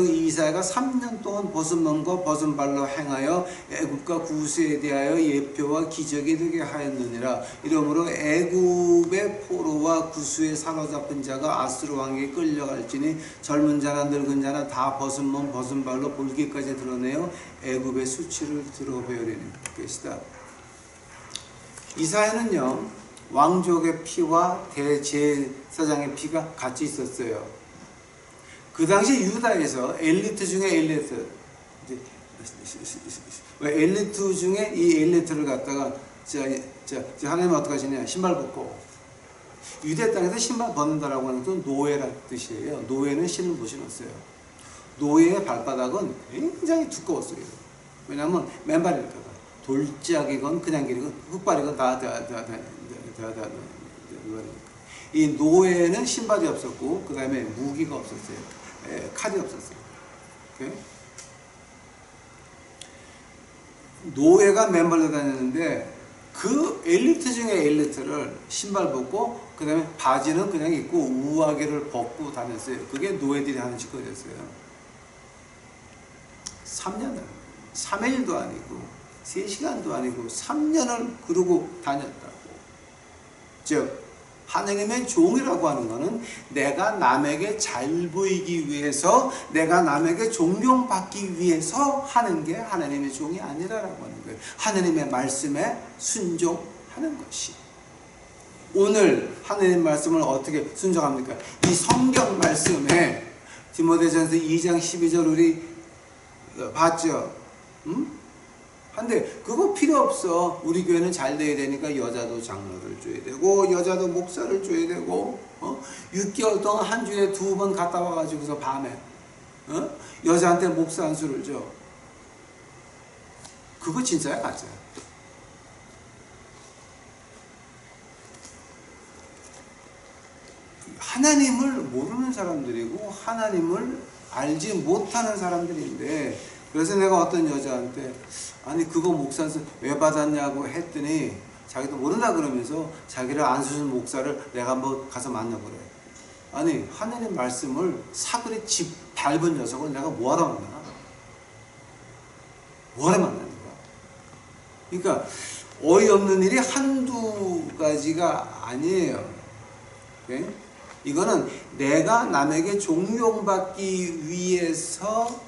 이사야가 3년 동안 벗은 몸과 벗은 발로 행하여 애굽과 구스에 대하여 예표와 기적이 되게 하였느니라. 이러므로 애굽의 포로와 구스에 사로잡힌 자가 아수르 왕에게 끌려갈지니 젊은 자나 늙은 자나 다 벗은 몸 벗은 발로 볼기까지 드러내어 애굽의 수치를 들어배우리니 것이다. 이사야는요 왕족의 피와 대제사장의 피가 같이 있었어요. 그 당시 유다에서 엘리트 중에 엘리트 중에 이 엘리트를 갖다가 하나님은 어떻게 하시냐? 신발 벗고. 유대 땅에서 신발 벗는다라고 하는 것은 노예라는 뜻이에요. 노예는 신을 못 신었어요. 노예의 발바닥은 굉장히 두꺼웠어요. 왜냐하면 맨발이니까. 돌짝이건 그냥 길이건 흙발이건 이 노예는 신발이 없었고 그 다음에 무기가 없었어요. 칼이 없었어요. 오케이? 노예가 맨발로 다녔는데 그 엘리트 중에 엘리트를 신발 벗고 그 다음에 바지는 그냥 입고 우아기를 벗고 다녔어요. 그게 노예들이 하는 짓거리였어요. 3년을 3일도 아니고 3시간도 아니고 3년을 그러고 다녔다고. 즉 하느님의 종이라고 하는 것은 내가 남에게 잘 보이기 위해서 내가 남에게 존경받기 위해서 하는 게 하느님의 종이 아니라라고 하는 거예요. 하느님의 말씀에 순종하는 것이. 오늘 하느님 말씀을 어떻게 순종합니까? 이 성경 말씀에 디모데전서 2장 12절 우리 봤죠? 근데 그거 필요 없어. 우리 교회는 잘 돼야 되니까 여자도 장로를 줘야 되고 여자도 목사를 줘야 되고 6개월 동안 한 주에 2번 갔다 와가지고서 밤에 여자한테 목사 한 수를 줘. 그거 진짜야 가짜야? 하나님을 모르는 사람들이고 하나님을 알지 못하는 사람들인데, 그래서 내가 어떤 여자한테 아니 그거 목사한테 왜 받았냐고 했더니 자기도 모른다 그러면서 자기를 안 쓰는 목사를 내가 한번 가서 만나보래. 아니 하나님 말씀을 사거리 집 밟은 녀석을 내가 뭐하러 만나? 뭐하러 만나는 거야? 그러니까 어이없는 일이 한두 가지가 아니에요. 네? 이거는 내가 남에게 존경받기 위해서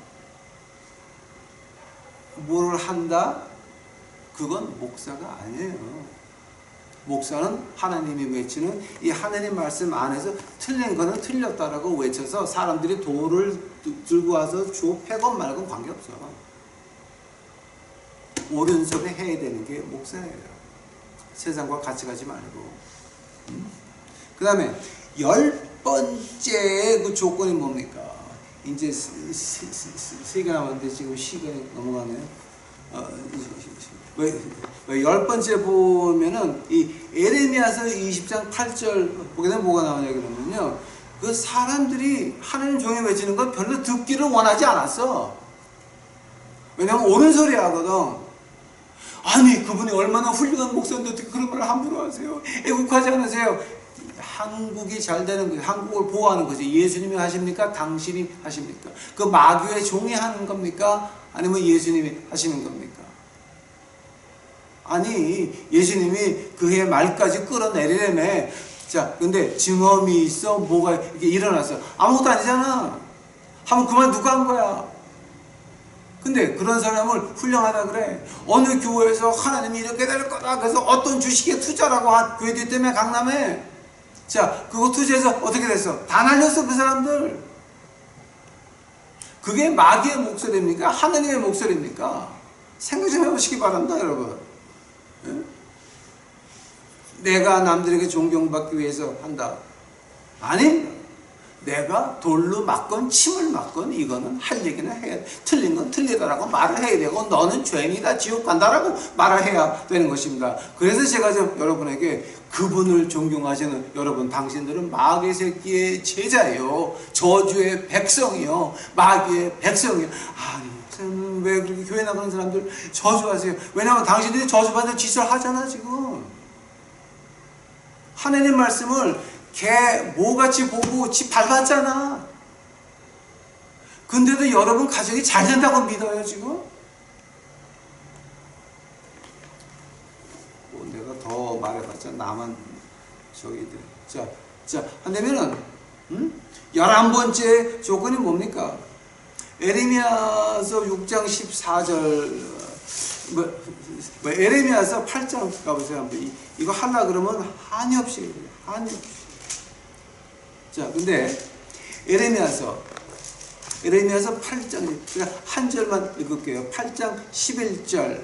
뭘 한다? 그건 목사가 아니에요. 목사는 하나님이 외치는 이 하나님 말씀 안에서 틀린 거는 틀렸다라고 외쳐서 사람들이 돌을 들고 와서 줘 패건 말건 관계없어. 옳은 소리 해야 되는 게 목사예요. 세상과 같이 가지 말고. 그 다음에 10번째 그 조건이 뭡니까? 이제 세 개 남았는데 지금 시간이 넘어가네요. 왜 10번째 보면은 이 에레미야서 20장 8절 보게 되면 뭐가 나오냐 그러면요, 그 사람들이 하나님 종이 외치는 걸 별로 듣기를 원하지 않았어. 왜냐면 옳은 소리 하거든. 아니 그분이 얼마나 훌륭한 목사인데 어떻게 그런 걸 함부로 하세요? 애국하지 않으세요? 한국이 잘 되는 거예요. 한국을 보호하는 거지. 예수님이 하십니까? 당신이 하십니까? 그 마귀의 종이 하는 겁니까? 아니면 예수님이 하시는 겁니까? 아니 예수님이 그해 말까지 끌어내리려면, 자 근데 증언이 있어? 뭐가 이렇게 일어났어? 아무것도 아니잖아. 하면 그 말 누가 한 거야? 근데 그런 사람을 훌륭하다 그래. 어느 교회에서 하나님이 이렇게 될 거다 그래서 어떤 주식에 투자라고 한 교회들 때문에 강남에, 자 그거 투자해서 어떻게 됐어? 다 날렸어 그 사람들. 그게 마귀의 목소리입니까? 하나님의 목소리입니까? 생각 좀 해보시기 바랍니다 여러분. 내가 남들에게 존경받기 위해서 한다. 아니 내가 돌로 맞건 침을 맞건 이거는 할 얘기는 해야 돼. 틀린 건 틀리다라고 말을 해야 되고 너는 죄인이다 지옥 간다라고 말을 해야 되는 것입니다. 그래서 제가 좀 여러분에게 그분을 존경하시는 여러분, 당신들은 마귀의 새끼의 제자예요. 저주의 백성이요. 마귀의 백성이요. 아니 왜 그렇게 교회 나가는 사람들 저주하세요? 왜냐하면 당신들이 저주받는 짓을 하잖아 지금. 하나님 말씀을 개 모같이 보고 지 밟았잖아. 근데도 여러분 가정이 잘 된다고 믿어요 지금? 내가 더 말해봤자 나만 저기 돼. 자 한다면은 11번째 조건이 뭡니까? 에레미야서 6장 14절 에레미야서 8장 가보세요. 이거 하려 그러면 한이 없이. 자 근데 에레미야서 8장 그냥 한 절만 읽을게요. 8장 11절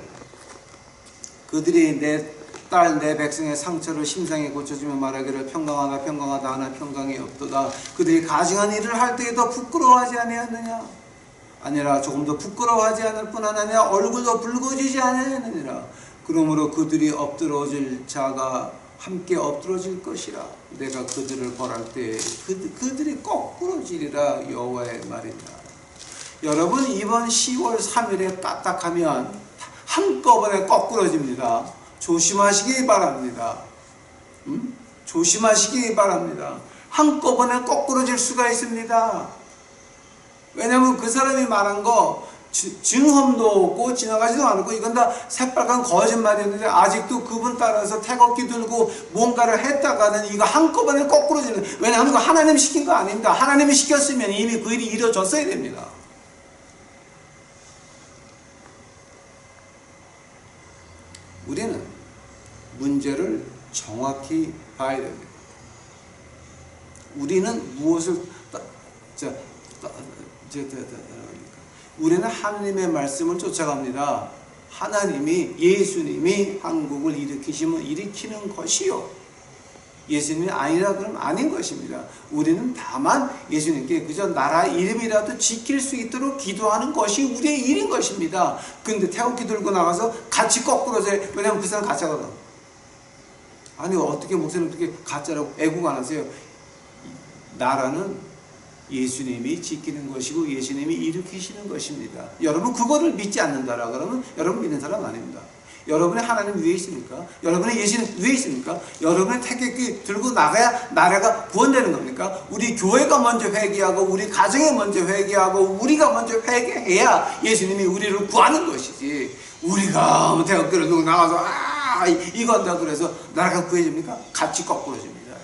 그들이 내 딸 내 백성의 상처를 심상에 고쳐주며 말하기를 평강하다 평강하다 하나 평강이 없도다. 그들이 가증한 일을 할 때에 더 부끄러워하지 아니하느냐? 아니라 조금 더 부끄러워하지 않을 뿐 아니라 얼굴도 붉어지지 아니하느니라. 그러므로 그들이 엎드러질 자가 함께 엎드러질 것이라. 내가 그들을 벌할 때 그들이 거꾸로지리라. 여호와의 말이다. 여러분 이번 10월 3일에 까딱하면 한꺼번에 거꾸로집니다. 조심하시기 바랍니다. 조심하시기 바랍니다. 한꺼번에 거꾸로질 수가 있습니다. 왜냐하면 그 사람이 말한 거 증험도 없고 지나가지도 않고 이건 다 새빨간 거짓말이었는데 아직도 그분 따라서 태극기 들고 뭔가를 했다가는 이거 한꺼번에 거꾸로지는. 왜냐하면 그거 하나님이 시킨 거 아닙니다. 하나님이 시켰으면 이미 그 일이 이루어졌어야 됩니다. 우리는 문제를 정확히 봐야 됩니다. 우리는 무엇을 우리는 하나님의 말씀을 쫓아갑니다. 하나님이 예수님이 한국을 일으키는 것이요. 예수님이 아니라 그러면 아닌 것입니다. 우리는 다만 예수님께 그저 나라 이름이라도 지킬 수 있도록 기도하는 것이 우리의 일인 것입니다. 근데 태극기 들고 나가서 같이 거꾸로져요. 왜냐하면 그 사람 가짜거든. 아니 어떻게 목사님 어떻게 가짜라고 애국 안 하세요? 나라는 예수님이 지키는 것이고 예수님이 일으키시는 것입니다. 여러분 그거를 믿지 않는다라 그러면 여러분 믿는 사람 아닙니다. 여러분의 하나님 위에 있습니까? 여러분의 예수님 위에 있습니까? 여러분의 태극기 들고 나가야 나라가 구원되는 겁니까? 우리 교회가 먼저 회개하고 우리 가정이 먼저 회개하고 우리가 먼저 회개해야 예수님이 우리를 구하는 것이지. 우리가 태극기를 들고 나가서 다 이거 한다 그래서 나라가 구해집니까? 같이 거꾸로집니다.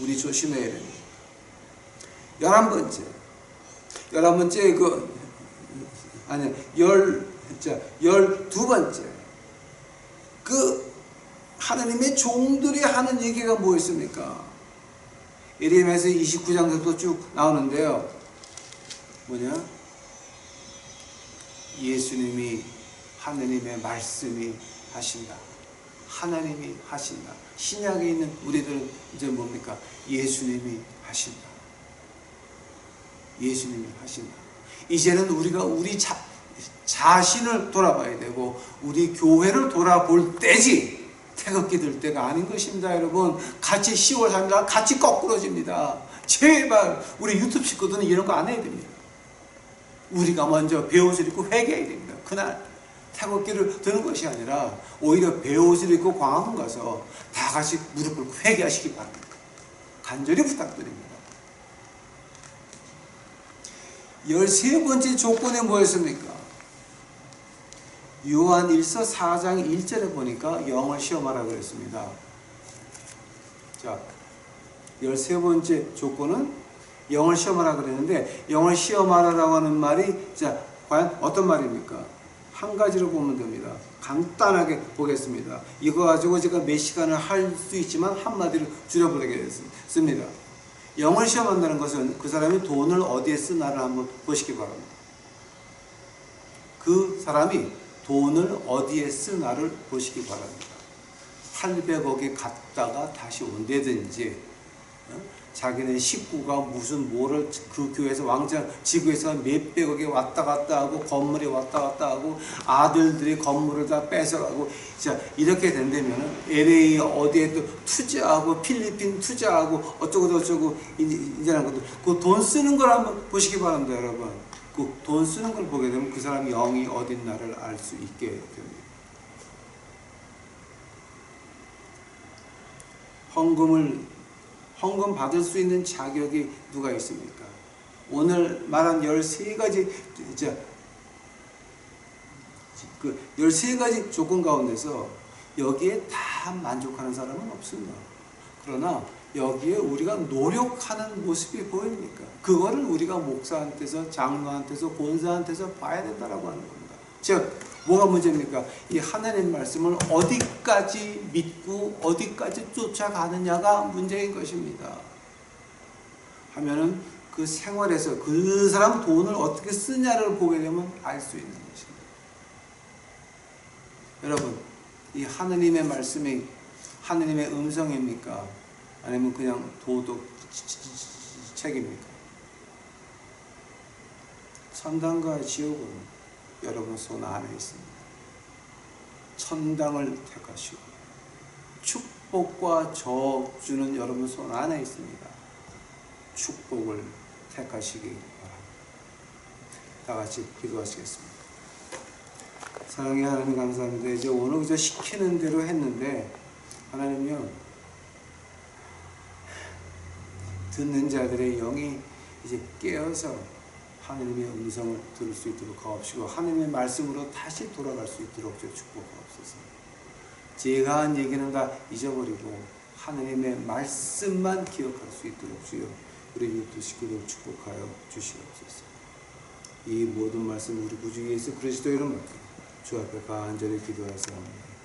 우리 조심해야 됩니다. 11번째 그 아니 12번째 그 하나님의 종들이 하는 얘기가 뭐였습니까? 예레미야서 29장부터 쭉 나오는데요. 뭐냐? 예수님이 하나님의 말씀이 하신다. 하나님이 하신다. 신약에 있는 우리들은 이제 뭡니까? 예수님이 하신다. 예수님이 하신다. 이제는 우리가 우리 자신을 돌아봐야 되고 우리 교회를 돌아볼 때지 태극기 들 때가 아닌 것입니다. 여러분 같이 10월 3일 같이 거꾸로집니다. 제발 우리 유튜브 식구들은 이런 거 안 해야 됩니다. 우리가 먼저 배옷을 입고 회개해야 됩니다. 그날 태극기를 드는 것이 아니라 오히려 배옷을 입고 광화문 가서 다 같이 무릎 꿇고 회개하시기 바랍니다. 간절히 부탁드립니다. 13번째 조건이 뭐였습니까? 요한 1서 4장 1절에 보니까 영을 시험하라 그랬습니다. 자, 13번째 조건은 영을 시험하라 그랬는데 영을 시험하라라고 하는 말이 자 과연 어떤 말입니까? 한 가지로 보면 됩니다. 간단하게 보겠습니다. 이거 가지고 제가 몇 시간을 할 수 있지만 한마디로 줄여보겠습니다. 영을 시험한다는 것은 그 사람이 돈을 어디에 쓰나를 한번 보시기 바랍니다. 그 사람이 돈을 어디에 쓰나를 보시기 바랍니다. 800억에 갔다가 다시 온다든지 자기네 식구가 무슨 뭐를 그 교회에서 왕자 지구에서 몇백억에 왔다 갔다 하고 건물에 왔다 갔다 하고 아들들이 건물을 다 뺏어가고 자 이렇게 된다면 LA 어디에 또 투자하고 필리핀 투자하고 어쩌고 저쩌고 이제는 것들 그 돈 쓰는 걸 한번 보시기 바랍니다. 여러분 그 돈 쓰는 걸 보게 되면 그 사람이 영이 어딨나를 알 수 있게 됩니다. 헌금 받을 수 있는 자격이 누가 있습니까? 오늘 말한 13가지 그 13가지 조건 가운데서 여기에 다 만족하는 사람은 없습니다. 그러나 여기에 우리가 노력하는 모습이 보입니까? 그거를 우리가 목사한테서 장로한테서 권사한테서 봐야 된다라고 하는 겁니다. 즉 뭐가 문제입니까? 이 하나님 말씀을 어디까지 믿고 어디까지 쫓아가느냐가 문제인 것입니다. 하면은 그 생활에서 그 사람 돈을 어떻게 쓰냐를 보게 되면 알 수 있는 것입니다. 여러분, 이 하나님의 말씀이 하나님의 음성입니까? 아니면 그냥 도덕 책입니까? 천당과 지옥은 여러분 손 안에 있습니다. 천당을 택하시고 축복과 저주는 여러분 손 안에 있습니다. 축복을 택하시기 바랍니다. 다 같이 기도하시겠습니다. 사랑의 하나님 감사합니다. 이제 오늘 그저 시키는 대로 했는데 하나님요 듣는 자들의 영이 이제 깨어서 하나님의 음성을 들을 수 있도록 하옵시고 하나님의 말씀으로 다시 돌아갈 수 있도록 축복하옵소서. 제가 한 얘기는 다 잊어버리고 하나님의 말씀만 기억할 수 있도록 주여 우리 유튜브 식구들 축복하여 주시옵소서. 이 모든 말씀 우리 구주 예수 그리스도 이름으로 주 앞에 간절히 기도하였사옵나이다.